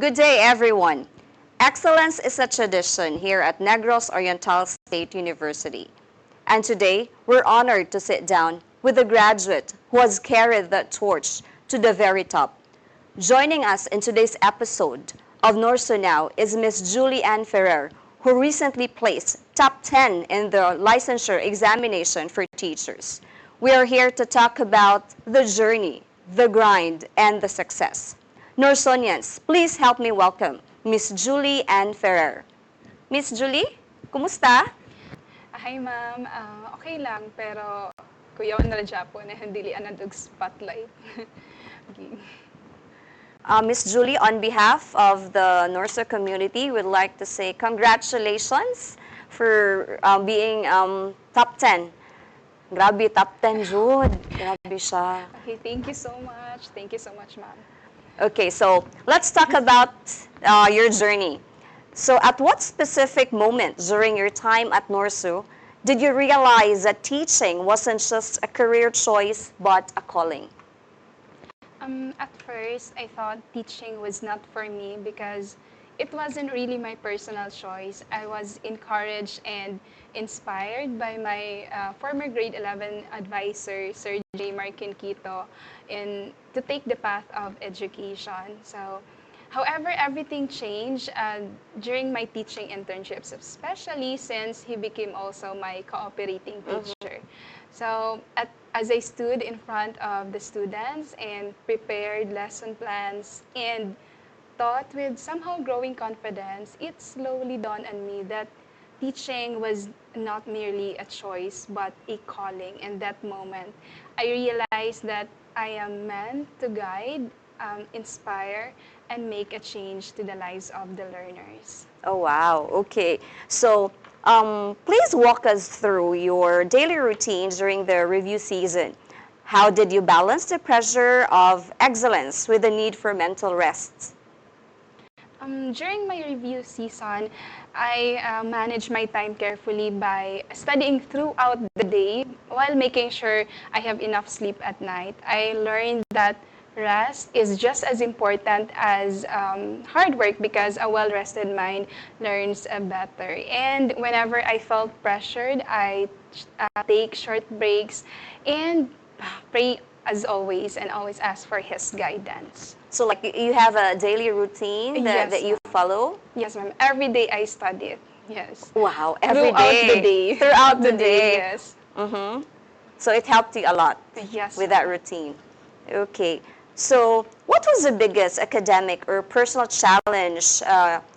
Good day, everyone. Excellence is a tradition here at Negros Oriental State University. And today, we're honored to sit down with a graduate who has carried that torch to the very top. Joining us in today's episode of NORSU Now is Ms. Julie Ann Ferrer, who recently placed top 10 in the licensure examination for teachers. We are here to talk about the journey, the grind, and the success. Norsonians, please help me welcome Miss Julie Ann Ferrer. Miss Julie, kumusta? Hi ma'am, okay lang pero kuya na Japon na hindi lian ang spotlight. Okay. Miss Julie, on behalf of the NORSU community, we'd like to say congratulations for being top 10. Grabe, top 10, Jude. Grabe siya. Okay, thank you so much. Thank you so much, ma'am. Okay, so let's talk about your journey. So at what specific moment during your time at NORSU did you realize that teaching wasn't just a career choice, but a calling? At first, I thought teaching was not for me because it wasn't really my personal choice. I was encouraged and inspired by my former grade 11 advisor, Sir J. Markin Quito, to take the path of education. So, however, everything changed during my teaching internships, especially since he became also my cooperating teacher. So, as I stood in front of the students and prepared lesson plans and taught with somehow growing confidence, it slowly dawned on me that teaching was not merely a choice, but a calling. In that moment, I realized that I am meant to guide, inspire, and make a change to the lives of the learners. Oh, wow. Okay. So, please walk us through your daily routine during the review season. How did you balance the pressure of excellence with the need for mental rest? During my review season, I manage my time carefully by studying throughout the day while making sure I have enough sleep at night. I learned that rest is just as important as hard work because a well-rested mind learns better. And whenever I felt pressured, I take short breaks and pray as always and always ask for his guidance. So, like, you have a daily routine Yes, that you follow? Yes, ma'am. Every day I study it. Yes. Wow, every Throughout day. the day. Throughout the day. Yes. So it helped you a lot Yes. with that routine. Okay. So what was the biggest academic or personal challenge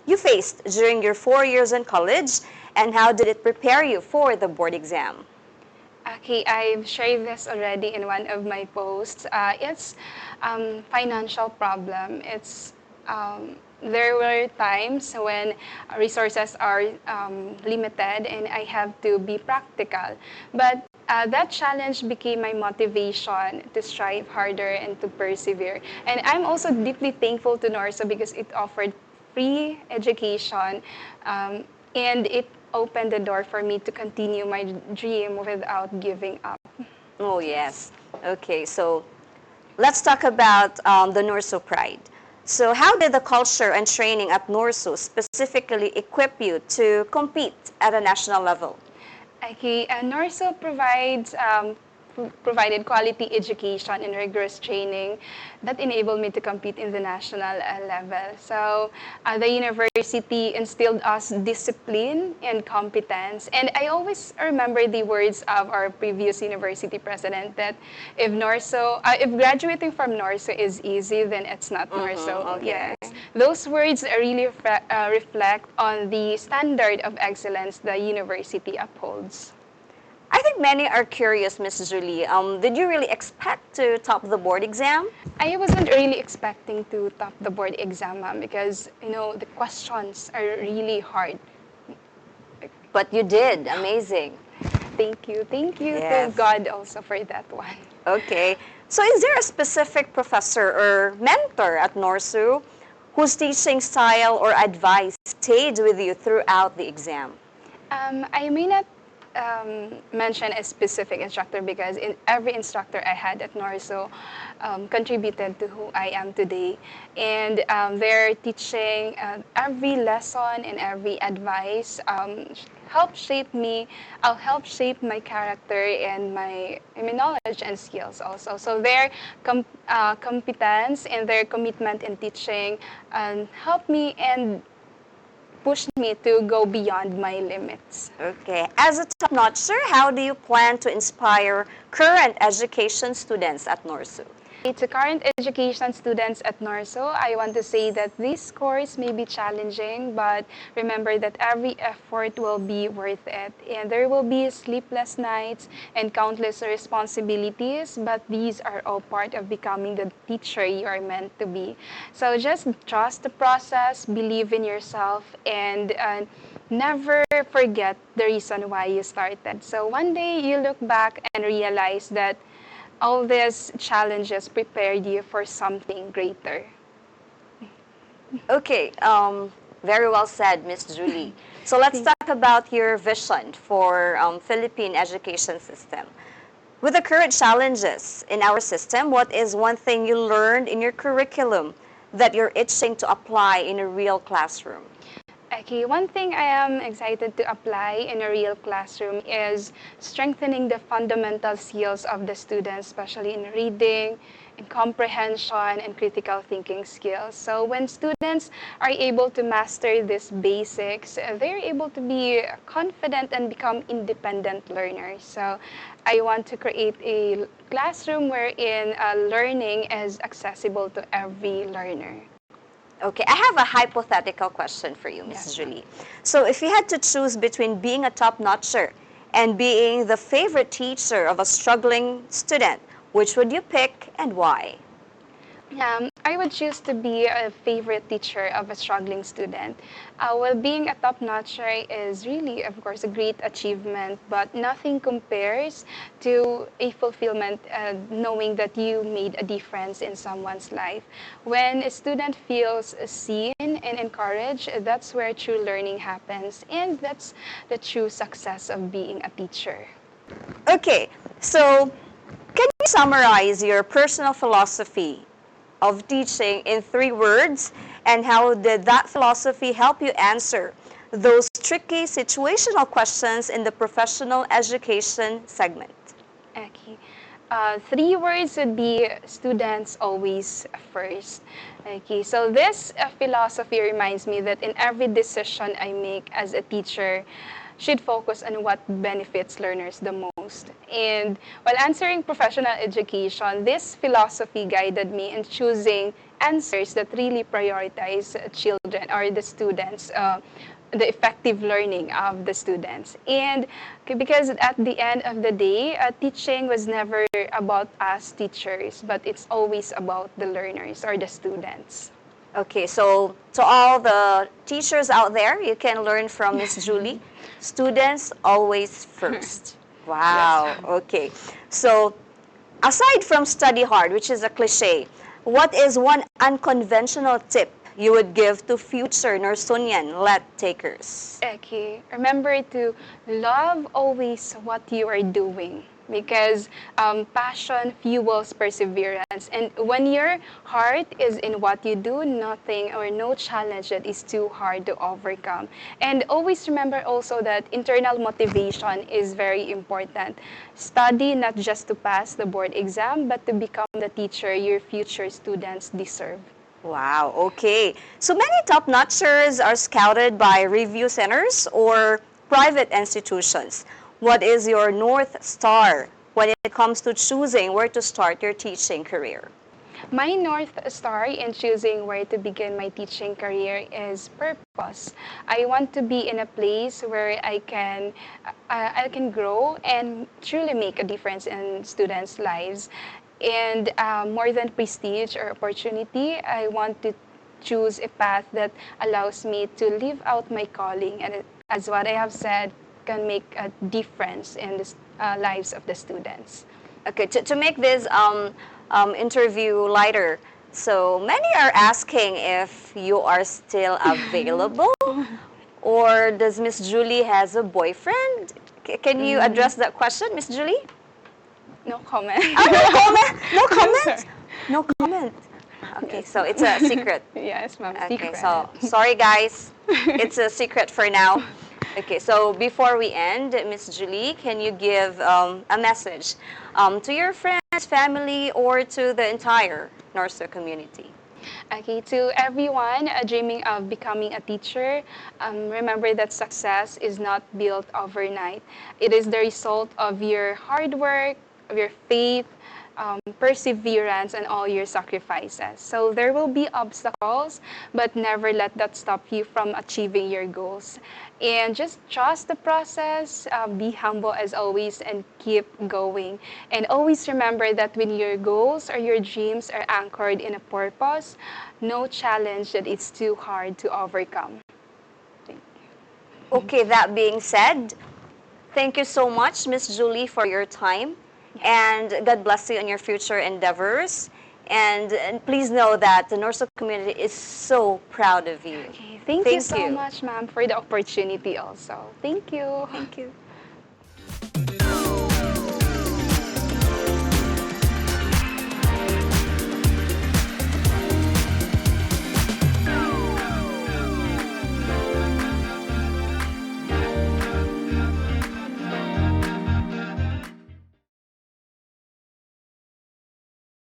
you faced during your 4 years in college, and how did it prepare you for the board exam? Okay, I've shared this already in one of my posts. It's financial problem. There were times when resources are limited and I have to be practical. But that challenge became my motivation to strive harder and to persevere. And I'm also deeply thankful to NORSU because it offered free education and it opened the door for me to continue my dream without giving up. Oh, yes. Okay, so let's talk about the NORSU Pride. So how did the culture and training at NORSU specifically equip you to compete at a national level? Okay, NORSU provided quality education and rigorous training that enabled me to compete in the national level. So the university instilled us discipline and competence. And I always remember the words of our previous university president that if graduating from NORSU is easy, then it's not NORSU. Okay. Yes. Those words really reflect on the standard of excellence the university upholds. I think many are curious, Ms. Julie. Did you really expect to top the board exam? I wasn't really expecting to top the board exam, ma'am, because the questions are really hard. But you did. Amazing. Thank you Yes. to God also for that one. Okay. So is there a specific professor or mentor at NORSU whose teaching style or advice stayed with you throughout the exam? I may not mention a specific instructor because in every instructor I had at NORSU contributed to who I am today. And their teaching, every lesson and every advice help shape me. I'll help shape my character and my knowledge and skills also. So their competence and their commitment in teaching help me and pushed me to go beyond my limits. Okay. As a top-notcher, how do you plan to inspire current education students at NORSU? To current education students at NORSU, I want to say that this course may be challenging, but remember that every effort will be worth it. And there will be sleepless nights and countless responsibilities, but these are all part of becoming the teacher you are meant to be. So just trust the process, believe in yourself, and never forget the reason why you started. So one day you look back and realize that all these challenges prepared you for something greater. Okay, very well said, Miss Julie. So let's talk about your vision for Philippine education system. With the current challenges in our system, what is one thing you learned in your curriculum that you're itching to apply in a real classroom? Okay, one thing I am excited to apply in a real classroom is strengthening the fundamental skills of the students, especially in reading, in comprehension, and critical thinking skills. So when students are able to master these basics, they're able to be confident and become independent learners. So I want to create a classroom wherein learning is accessible to every learner. Okay, I have a hypothetical question for you, Mrs. Yes. Julie. So if you had to choose between being a top-notcher and being the favorite teacher of a struggling student, which would you pick and why? I would choose to be a favorite teacher of a struggling student. Well, being a top-notcher is really, of course, a great achievement, but nothing compares to a fulfillment knowing that you made a difference in someone's life. When a student feels seen and encouraged, that's where true learning happens, and that's the true success of being a teacher. Okay, so can you summarize your personal philosophy of teaching in 3 words, and how did that philosophy help you answer those tricky situational questions in the professional education segment? Okay. 3 words would be students always first. Okay, so this philosophy reminds me that in every decision I make as a teacher, should focus on what benefits learners the most. And while answering professional education, this philosophy guided me in choosing answers that really prioritize children or the students, the effective learning of the students. And because at the end of the day, teaching was never about us teachers, but it's always about the learners or the students. Okay, so to all the teachers out there, you can learn from Miss Julie. Students always first. Wow, Yes. okay. So aside from study hard, which is a cliche, what is one unconventional tip you would give to future Norsunian LET takers? Okay, remember to love always what you are doing because passion fuels perseverance. And when your heart is in what you do, nothing or no challenge that is too hard to overcome. And always remember also that internal motivation is very important. Study not just to pass the board exam, but to become the teacher your future students deserve. Wow, okay. So many top-notchers are scouted by review centers or private institutions. What is your North Star when it comes to choosing where to start your teaching career? My North Star in choosing where to begin my teaching career is purpose. I want to be in a place where I can grow and truly make a difference in students' lives. And more than prestige or opportunity, I want to choose a path that allows me to live out my calling and, as what I have said, can make a difference in the lives of the students. Okay, to make this interview lighter, so many are asking if you are still available or does Miss Julie has a boyfriend? Can you address that question, Miss Julie? No comment. No comment? No I'm comment? sorry. No comment. Okay, Yes, so it's a secret. Yes, ma'am. Okay, Secret. so sorry guys, it's a secret for now. Okay, so before we end, Miss Julie, can you give a message to your friends, family, or to the entire NORSU community? Okay, to everyone dreaming of becoming a teacher, remember that success is not built overnight. It is the result of your hard work, of your faith, perseverance, and all your sacrifices. So there will be obstacles, but never let that stop you from achieving your goals. And just trust the process, be humble as always, and keep going. And always remember that when your goals or your dreams are anchored in a purpose, no challenge that is too hard to overcome. Thank Okay, that being said, thank you so much, Miss Julie, for your time. And God bless you in your future endeavors. And please know that the NORSU community is so proud of you. Okay, thank you Thank so you. much, ma'am, for the opportunity also. Thank you. Thank you.